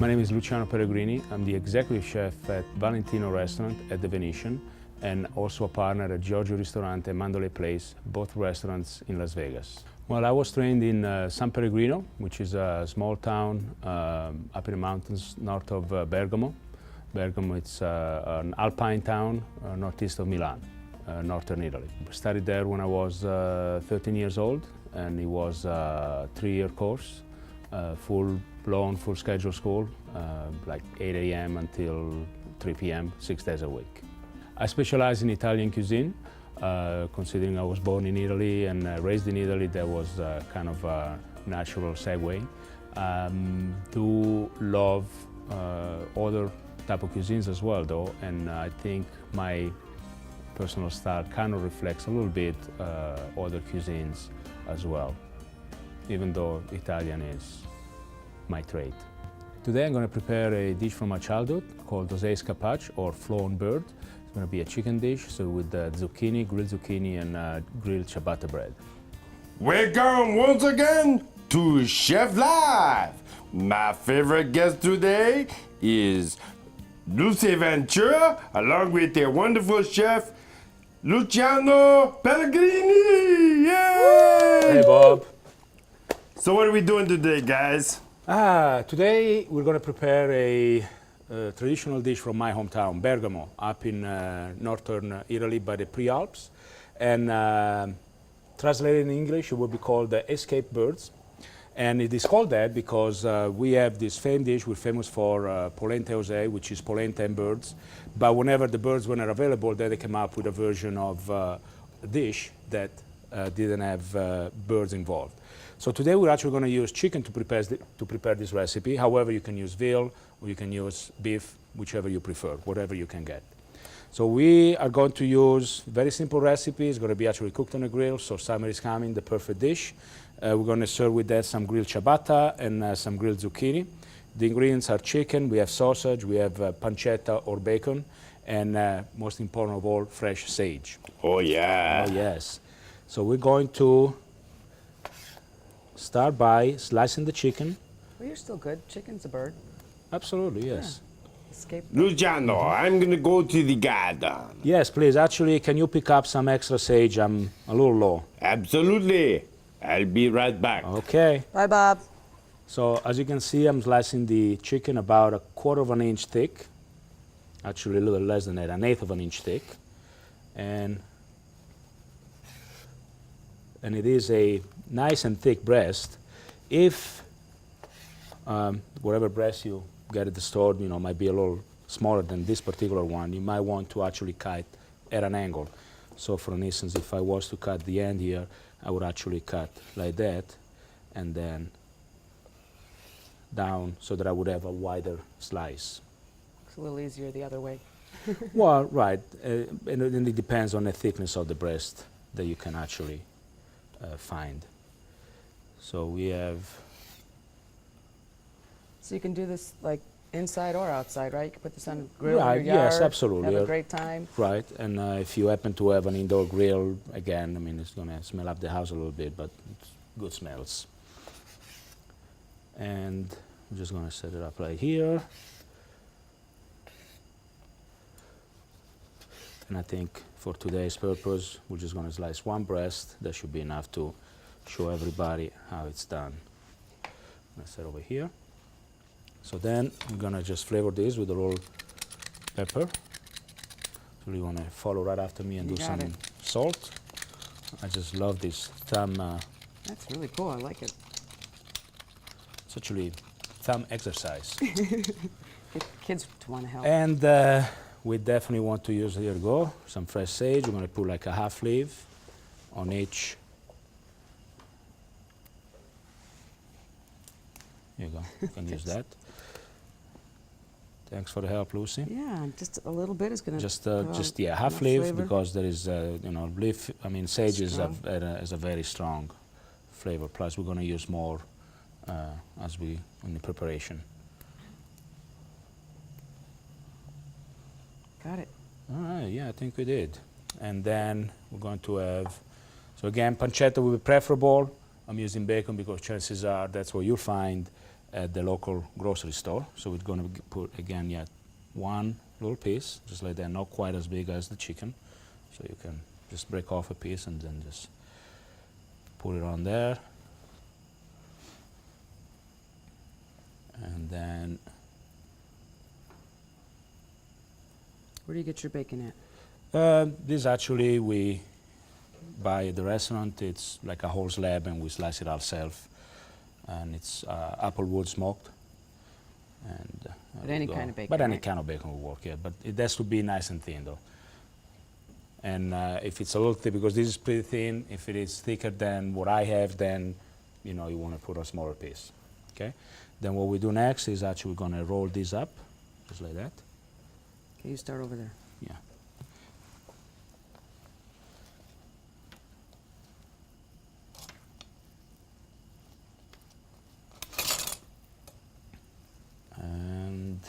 My name is Luciano Pellegrini. I'm the executive chef at Valentino Restaurant at the Venetian and also a partner at Giorgio Ristorante and Mandalay Place, both restaurants in Las Vegas. Well, I was trained in San Pellegrino, which is a small town up in the mountains north of Bergamo. Bergamo, it's an alpine town northeast of Milan, northern Italy. I studied there when I was 13 years old, and it was a 3-year course, full-blown, full-schedule school, like 8 a.m. until 3 p.m., 6 days a week. I specialize in Italian cuisine. Considering I was born in Italy and raised in Italy, that was kind of a natural segue. Do love other type of cuisines as well, though, and I think my personal style kind of reflects a little bit other cuisines as well, even though Italian is my trade. Today I'm going to prepare a dish from my childhood called oseis carpaccio, or flown bird. It's going to be a chicken dish, so with zucchini, grilled zucchini, and grilled ciabatta bread. Welcome once again to Chef Live. My favorite guest today is Lucy Ventura, along with their wonderful chef, Luciano Pellegrini. Yay! Hey, Bob. So what are we doing today, guys? Today we're going to prepare a traditional dish from my hometown, Bergamo, up in northern Italy by the Prealps. And translated in English, it would be called escape birds. And it is called that because we have this famed dish. We're famous for polenta osei, which is polenta and birds. But whenever the birds were not available, then they came up with a version of a dish that didn't have birds involved. So today we're actually going to use chicken to prepare this recipe. However, you can use veal or you can use beef, whichever you prefer, whatever you can get. So we are going to use very simple recipe. It's going to be actually cooked on a grill, so summer is coming, the perfect dish. We're going to serve with that some grilled ciabatta and some grilled zucchini. The ingredients are chicken, we have sausage, we have pancetta or bacon, and most important of all, fresh sage. Oh yeah. Oh yes. So we're going to start by slicing the chicken. Well, you're still good. Chicken's a bird. Absolutely, yes. Yeah. Escape. Luciano, I'm gonna go to the garden. Yes, please. Actually, can you pick up some extra sage? I'm a little low. Absolutely. I'll be right back. Okay. Bye, Bob. So as you can see, I'm slicing the chicken about 1/4 of an inch thick. Actually, a little less than that, 1/8 of an inch thick. And it is a nice and thick breast. If whatever breast you get at the store, might be a little smaller than this particular one, you might want to actually cut at an angle. So for instance, if I was to cut the end here, I would actually cut like that and then down so that I would have a wider slice. It's a little easier the other way. Well, right, and it depends on the thickness of the breast that you can actually find. So we have... So you can do this like inside or outside, right? You can put this on a grill Right, in your yard. yes, absolutely. Have a great time. Right, and if you happen to have an indoor grill, again, I mean, it's going to smell up the house a little bit, but it's good smells. And I'm just going to set it up right here. And I think for today's purpose, we're just going to slice one breast. That should be enough to show everybody how it's done. I'm going to set over here. So then I'm going to just flavor this with a little pepper. So you want to follow right after me and do some salt. I just love this thumb. That's really cool. I like it. It's actually thumb exercise. Get kids to want to help. And we definitely want to use, here we go, some fresh sage. We're going to put like a half leaf on each. Here you go. You can use that. Thanks for the help, Lucy. Yeah, just a little bit is going to... Just half leaf, because there is, leaf, I mean, sage is a very strong flavor. Plus, we're going to use more in the preparation. Got it. All right, yeah, I think we did. And then we're going to have, so again, pancetta will be preferable. I'm using bacon because chances are that's what you'll find. at the local grocery store. So we're going to put again yet one little piece, just like that, not quite as big as the chicken. So you can just break off a piece and then just put it on there. And then Where do you get your bacon at? this actually we buy at the restaurant. It's like a whole slab and we slice it ourselves. And it's applewood smoked. And But any kind of bacon, But any right? kind of bacon will work, yeah. But it has to be nice and thin though. And if it's a little thick, because this is pretty thin, if it is thicker than what I have, then you know you want to put a smaller piece. Okay. Then what we do next is actually we're going to roll this up, just like that. Okay, you start over there. Yeah. And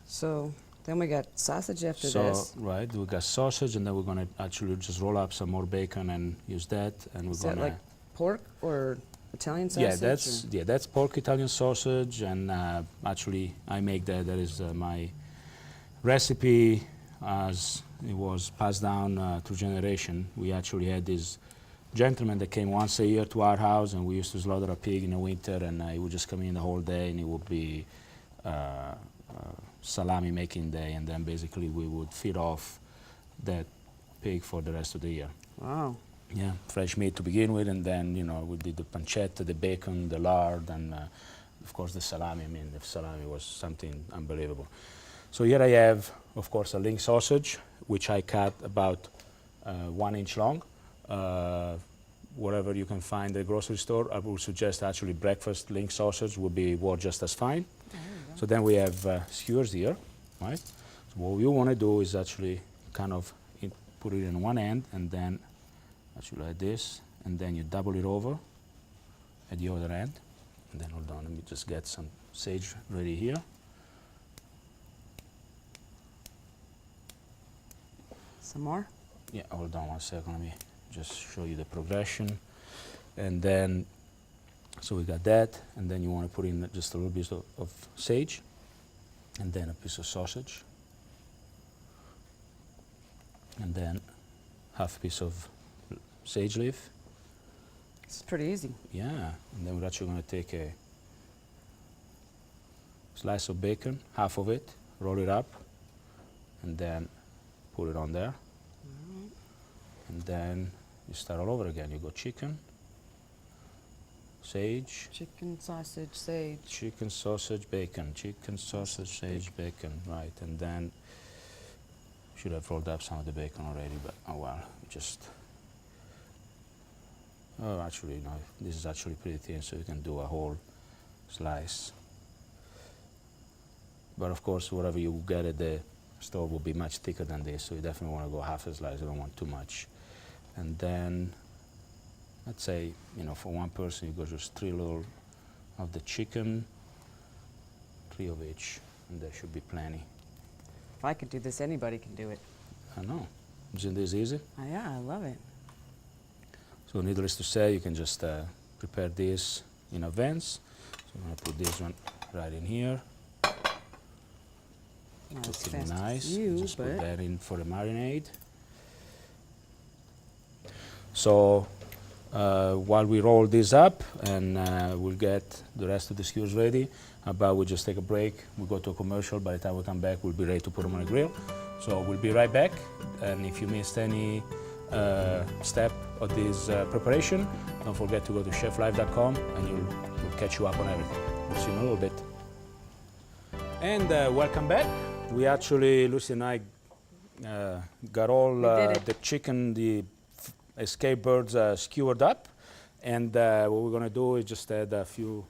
So then we got sausage after so, this. right, we got sausage, and then we're going to actually just roll up some more bacon and use that. And we're Is going that to. like pork or Italian sausage? That's pork Italian sausage, and actually I make that. That is my recipe, as it was passed down through generation. We actually had this gentleman that came once a year to our house, and we used to slaughter a pig in the winter, and he would just come in the whole day, and it would be salami making day, and then basically we would feed off that pig for the rest of the year. Wow. Yeah, fresh meat to begin with, and then you know we did the pancetta, the bacon, the lard, and of course the salami. I mean, the salami was something unbelievable. So here I have, of course, a link sausage, which I cut about 1 inch long. Whatever you can find at the grocery store, I would suggest actually breakfast link sausage would be work just as fine. So then we have skewers here, right? So what we want to do is actually kind of put it in one end, and then actually like this, and then you double it over at the other end. And then hold on, let me just get some sage ready here. Some more? Yeah, hold on 1 second, let me just show you the progression. And then, so we got that, and then you want to put in just a little bit of sage, and then a piece of sausage, and then half a piece of sage leaf. It's pretty easy. Yeah, and then we're actually going to take a slice of bacon, half of it, roll it up, and then put it on there. And then you start all over again. You go chicken, sage, Chicken, sausage, sage. chicken, sausage, bacon, chicken, sausage, sage, bacon, right. And then should have rolled up some of the bacon already, but oh well, just. Oh, actually, no, this is actually pretty thin, so you can do a whole slice. But of course, whatever you get at the store will be much thicker than this, so you definitely want to go half a slice. You don't want too much. And then, let's say, you know, for one person, you go just 3 little of the chicken, 3 of each, and there should be plenty. If I could do this, anybody can do it. I know. Isn't this easy? Oh, yeah, I love it. So needless to say, you can just prepare this in advance. So I'm going to put this one right in here. Not as Looking fast nice. as you, Just put but that in for the marinade. So while we roll this up and we'll get the rest of the skewers ready, about we just take a break, we go to a commercial. By the time we come back, we'll be ready to put them on the grill. So we'll be right back. And if you missed any step of this preparation, don't forget to go to cheflife.com and we'll catch you up on everything. We'll see you in a little bit. And welcome back. We actually, Lucy and I got all the chicken, the escape birds skewered up. And what we're going to do is just add a few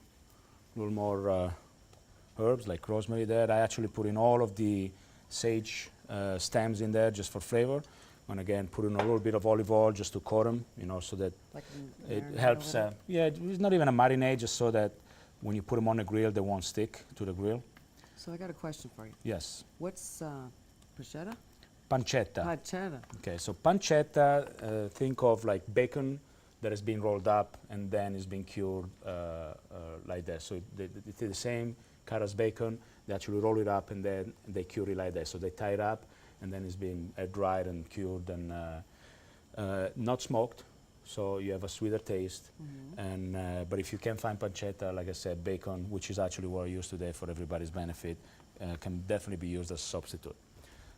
little more herbs like rosemary there. I actually put in all of the sage stems in there just for flavor. And again, put in a little bit of olive oil just to coat them, you know, so that like it helps. Yeah, it's not even a marinade, just so that when you put them on the grill, they won't stick to the grill. So I got a question for you. Yes. What's pancetta? Pancetta. Pancetta. Okay, so pancetta, think of like bacon that has been rolled up and then is being cured like that. So they do the same cut as bacon. They actually roll it up and then they cure it like that. So they tie it up and then it's been dried and cured and not smoked. So you have a sweeter taste. And but if you can find pancetta, like I said, bacon, which is actually what I use today for everybody's benefit, can definitely be used as a substitute.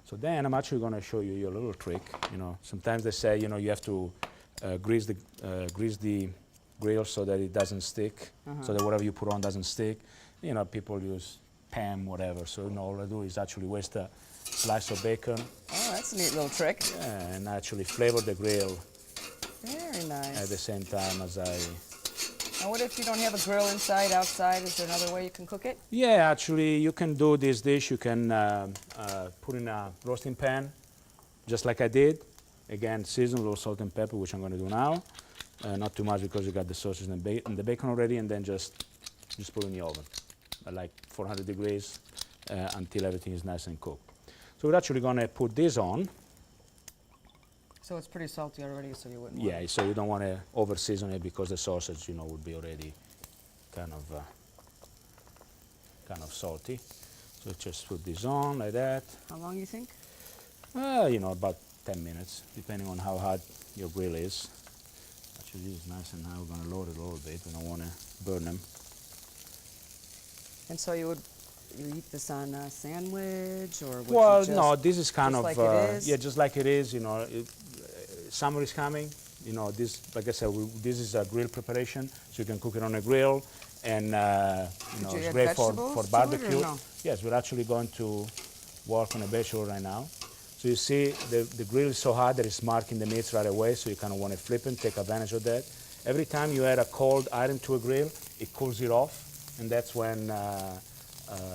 So then I'm actually going to show you a little trick. You know, sometimes they say, you know, you have to grease the grill so that it doesn't stick, so that whatever you put on doesn't stick. You know, people use Pam, whatever. So you know, all I do is actually waste a slice of bacon. Oh, that's a neat little trick. Yeah, and actually flavor the grill Very nice. at the same time as I. Now, what if you don't have a grill inside, outside? Is there another way you can cook it? Yeah, actually, you can do this dish. You can put in a roasting pan, just like I did. Again, season a little salt and pepper, which I'm going to do now. Not too much because you got the sausage and the bacon already, and then just put it in the oven at like 400 degrees until everything is nice and cooked. So we're actually going to put this on. So it's pretty salty already, so you wouldn't want Yeah, it. so you don't want to over season it because the sausage, you know, would be already kind of salty. So just put this on like that. How long you think? You know, about 10 minutes, depending on how hot your grill is. Actually, this is nice, and now we're going to load it a little bit. We don't want to burn them. And so you eat this on a sandwich, or would Well, you just, no, this is kind just of like it is? yeah, just like it is. You know, summer is coming. You know, this, like I said, this is a grill preparation, so you can cook it on a grill, and you know, you it's add great for vegetables to it, or barbecue. no? Yes, we're actually going to work on a vegetable right now. So you see, the grill is so hot that it's marking the meats right away, so you kind of want to flip and take advantage of that. Every time you add a cold item to a grill, it cools it off, and that's when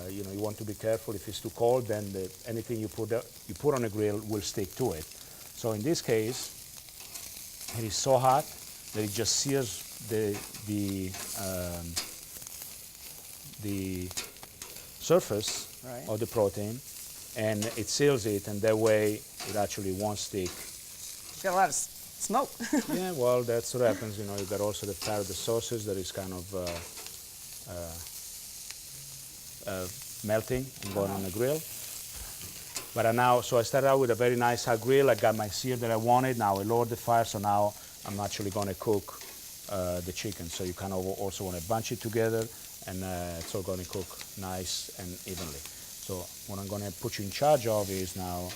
you know, you want to be careful. If it's too cold, then anything you put on a grill will stick to it. So in this case, it is so hot that it just sears the surface Right. of the protein, and it seals it, and that way it actually won't stick. It's got a lot of smoke. Yeah, well, that's what happens. You know, you got also the fat of the sausage that is kind of melting and going on the grill. But now, so I started out with a very nice hot grill. I got my sear that I wanted. Now I lowered the fire, so now I'm actually going to cook the chicken. So you kind of also want to bunch it together, and it's all going to cook nice and evenly. So what I'm going to put you in charge of is now,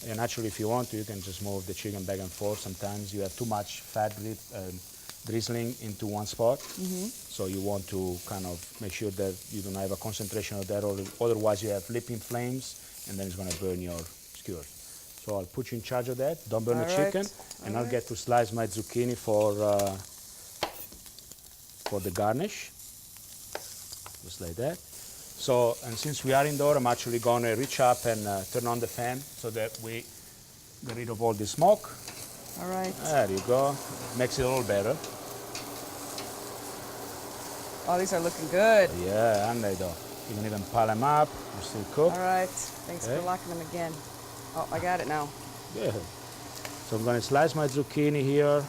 and actually if you want to, you can just move the chicken back and forth. Sometimes you have too much fat drizzling into one spot. So you want to kind of make sure that you don't have a concentration of that, or otherwise you have leaping flames, and then it's going to burn your skewers. So I'll put you in charge of that. Don't burn the All right. chicken, and I'll get to slice my zucchini for the garnish, just like that. So, and since we are indoor, I'm actually going to reach up and turn on the fan so that we get rid of all the smoke. All right. There you go. Makes it a little better. Oh, these are looking good. Yeah, and they do. You can even pile them up. You still cook. All right. Thanks for Okay. locking them again. Oh, I got it now. Good. So I'm going to slice my zucchini here.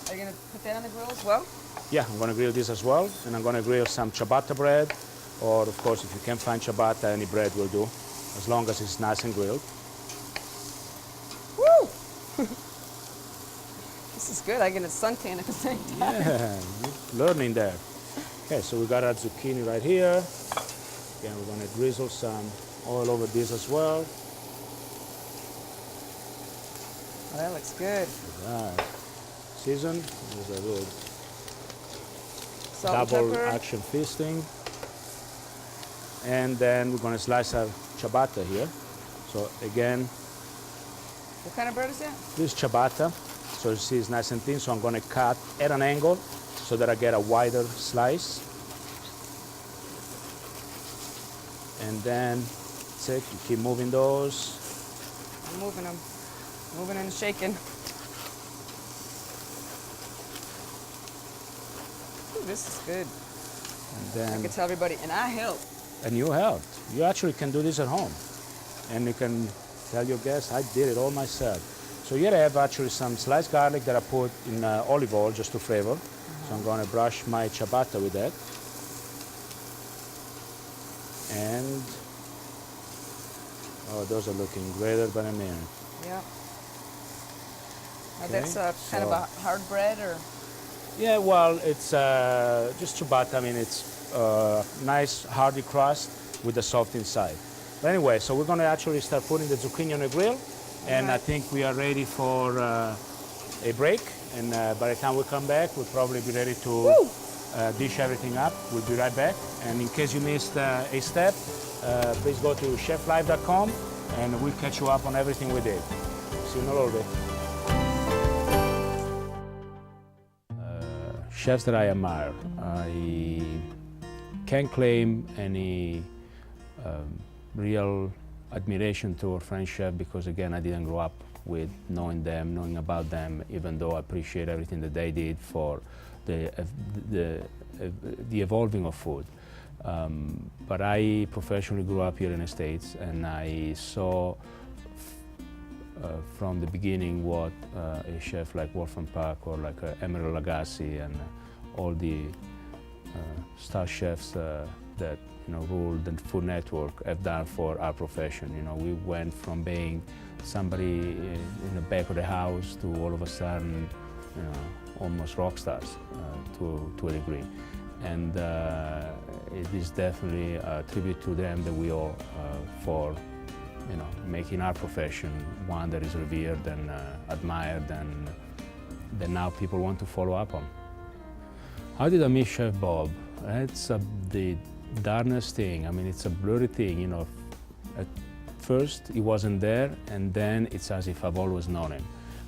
Are you going to put that on the grill as well? Yeah, I'm going to grill this as well. And I'm going to grill some ciabatta bread. Or, of course, if you can find ciabatta, any bread will do, as long as it's nice and grilled. Woo! This is good. I get a suntan at the same time. Yeah, you're learning there. Okay, so we got our zucchini right here. Again, we're going to drizzle some oil over this as well. Oh, that looks good. Right. Season. These are good. Salt and Double pepper. action feasting. And then we're going to slice our ciabatta here. So again, What kind of bread is that? this is ciabatta. So you see it's nice and thin. So I'm going to cut at an angle so that I get a wider slice. And then that's it. You keep moving those. I'm moving them. Moving and shaking. Ooh, this is good. And I then can tell everybody, and I help. and you helped. You actually can do this at home. And you can Tell your guests I did it all myself. So here I have actually some sliced garlic that I put in olive oil just to flavor. So I'm going to brush my ciabatta with that. And, oh, those are looking greater than a minute. Yeah. Now Okay, that's kind of so- a hard bread, or Yeah, well, it's just ciabatta. I mean, it's nice hearty crust with the soft inside. But anyway, so we're going to actually start putting the zucchini on the grill. And I think we are ready for a break. And by the time we come back, we'll probably be ready to dish everything up. We'll be right back. And in case you missed a step, please go to cheflive.com and we'll catch you up on everything we did. See you in a little bit. Chefs that I admire. I can't claim any real admiration to a French chef because, again, I didn't grow up with knowing them, knowing about them, even though I appreciate everything that they did for the evolving of food. But I professionally grew up here in the States, and I saw from the beginning what a chef like Wolfram Puck or like Emeril Lagasse and all the star chefs that ruled the Food Network have done for our profession. We went from being somebody in the back of the house to all of a sudden, almost rock stars to a degree. And it is definitely a tribute to them that we owe for making our profession one that is revered and admired and that now people want to follow up on. How did I meet Chef Bob? It's the darnest thing. I mean, it's a blurry thing, At first, he wasn't there, and then it's as if I've always known him.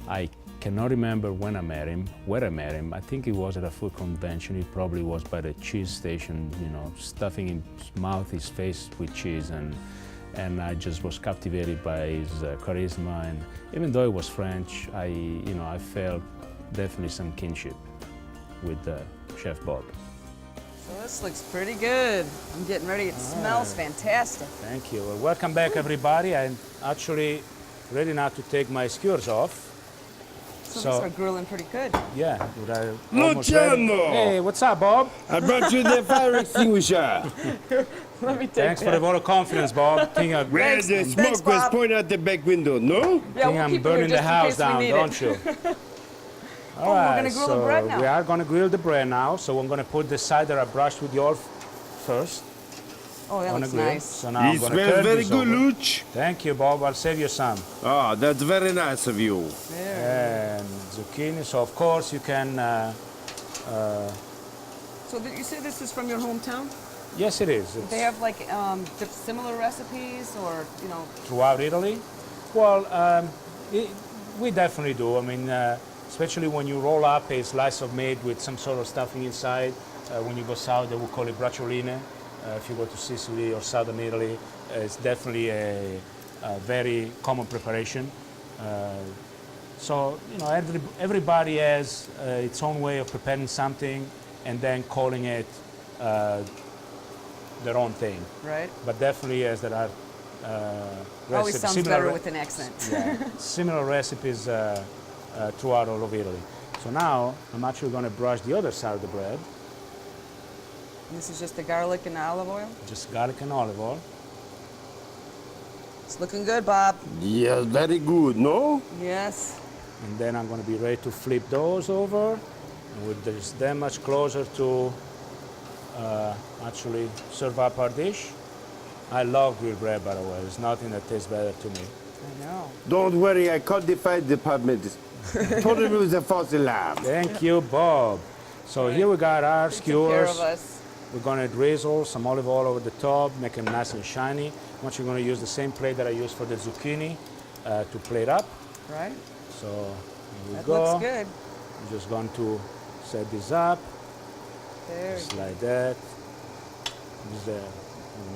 I cannot remember when I met him, where I met him. I think it was at a food convention. It probably was by the cheese station, stuffing his mouth, his face with cheese, and I just was captivated by his charisma. And even though he was French, I felt definitely some kinship with Chef Bob. so this looks pretty good. I'm getting ready. It smells fantastic. Thank you. Well, welcome back, everybody. I'm actually ready now to take my skewers off. So these are grilling pretty good. Yeah, would I almost ready? Luciano! Hey, what's up, Bob? I brought you the fire extinguisher. Let me take Thanks for that. the vote of confidence, Bob. Think I'm, Where Thanks, the thanks, smoke was Bob. pointing out the back window, no? Yeah, think we'll I'm keep it here burning the just in house case we down, need don't it. you? Oh, we're gonna grill the so bread now. we are going to grill the bread now. So I'm going to put the side that I brushed with the oil first Oh, that on the looks grill. nice. So now I'm It going to smells turn very this good, over. Luch. Thank you, Bob. I'll save you some. Oh, that's very nice of you. There. And zucchini. So of course you can. So did you say this is from your hometown? Yes, it is. It's They have like similar recipes, or throughout Italy. Well, we definitely do. I mean, especially when you roll up a slice of meat with some sort of stuffing inside. When you go south, they will call it braccioline. If you go to Sicily or southern Italy, it's definitely a very common preparation. So everybody has its own way of preparing something and then calling it their own thing. right? But definitely, yes, there are Always recipes, sounds similar better re- with an accent. yeah, similar recipes throughout all of Italy. So now I'm actually going to brush the other side of the bread, This is just the garlic and olive oil. just garlic and olive oil. It's looking good, Bob. Yes, very good, no? Yes. And then I'm going to be ready to flip those over. And we're just that much closer to actually serve up our dish. I love grilled bread, by the way. There's nothing that tastes better to me. I know. Don't worry, I called the fire department. Told them it was a false alarm. Thank you, Bob. So here we got our They took care skewers. of us. We're going to drizzle some olive oil over the top, make them nice and shiny. I'm actually going to use the same plate that I used for the zucchini to plate up. Right? So here we That go. looks good. I'm just going to set this up, There. just like that. This is an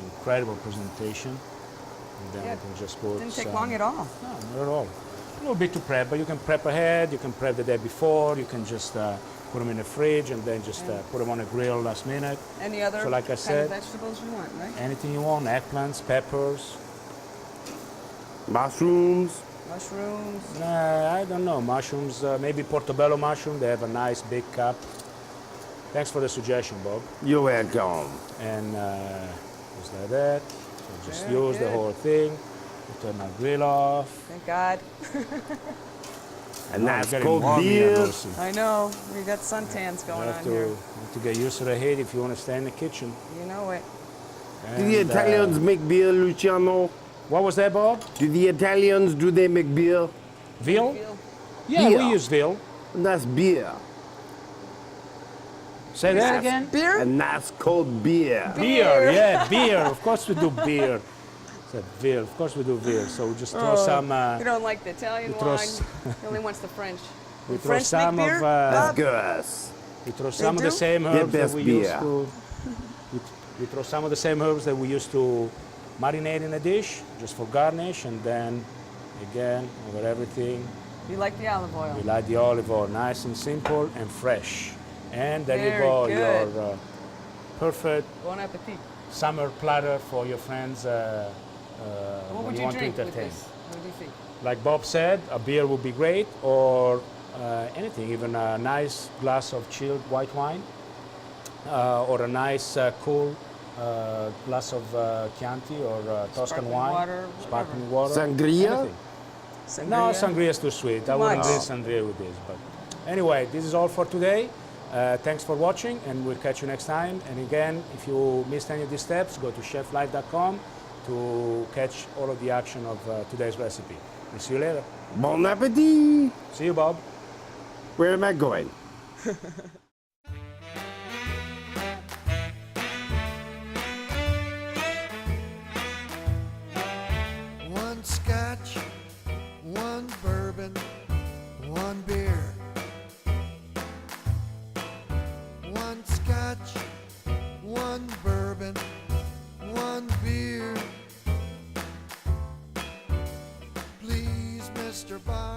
incredible presentation. And then Yeah, we can just put Didn't take some- long at all. No, not at all. A little bit to prep, but you can prep ahead, you can prep the day before, you can just put them in the fridge and then just put them on the grill last minute. Any other So like I kind said- of vegetables you want, right? Anything you want, eggplants, peppers. Mushrooms. Mushrooms. I don't know. Mushrooms, maybe portobello mushroom. They have a nice big cup. Thanks for the suggestion, Bob. You're welcome. And just like that. So just Very use the good. whole thing. We'll turn my grill off. Thank God. A Oh, nice it's getting cold warm here, beer. Lucy. I know. We got suntans You going have on to, here. you have to get used to the heat if you want to stay in the kitchen. You know it. Do the And, Italians make beer, Luciano? what was that, Bob? Do the Italians, do they make beer? Veal? Feel- Yeah, Beer. we use veal. That's beer. Say that again? Beer? A nice cold beer. Beer, yeah, beer. Of course we do beer. Said veal. Of course we do veal. So we just throw some. You don't like the Italian we throw wine. s- He only wants the French. we The throw French some make beer? of. That's good. We throw some of the do? same The herbs that best we beer. used to. We throw some of the same herbs that we used to marinate in a dish, just for garnish, and then again over everything. You like the olive oil? We like the olive oil, nice and simple and fresh. And there you Very go, good. your perfect Bon appetit. summer platter for your friends What when would you you want to drink with entertain. this? What do you think? Like Bob said, a beer would be great, or anything, even a nice glass of chilled white wine, or a nice cool glass of Chianti or Tuscan Sparkling wine, water, sparkling water, Sangria? anything. No, sangria is too sweet. I wouldn't much. drink sangria with this. But anyway, this is all for today. Thanks for watching, and we'll catch you next time. And again, if you missed any of these steps, go to cheflife.com to catch all of the action of today's recipe. We'll see you later. Bon appetit. See you, Bob. Where am I going? One scotch, one bourbon, one beer. One scotch, one bourbon, one beer. Please, Mr. Bob.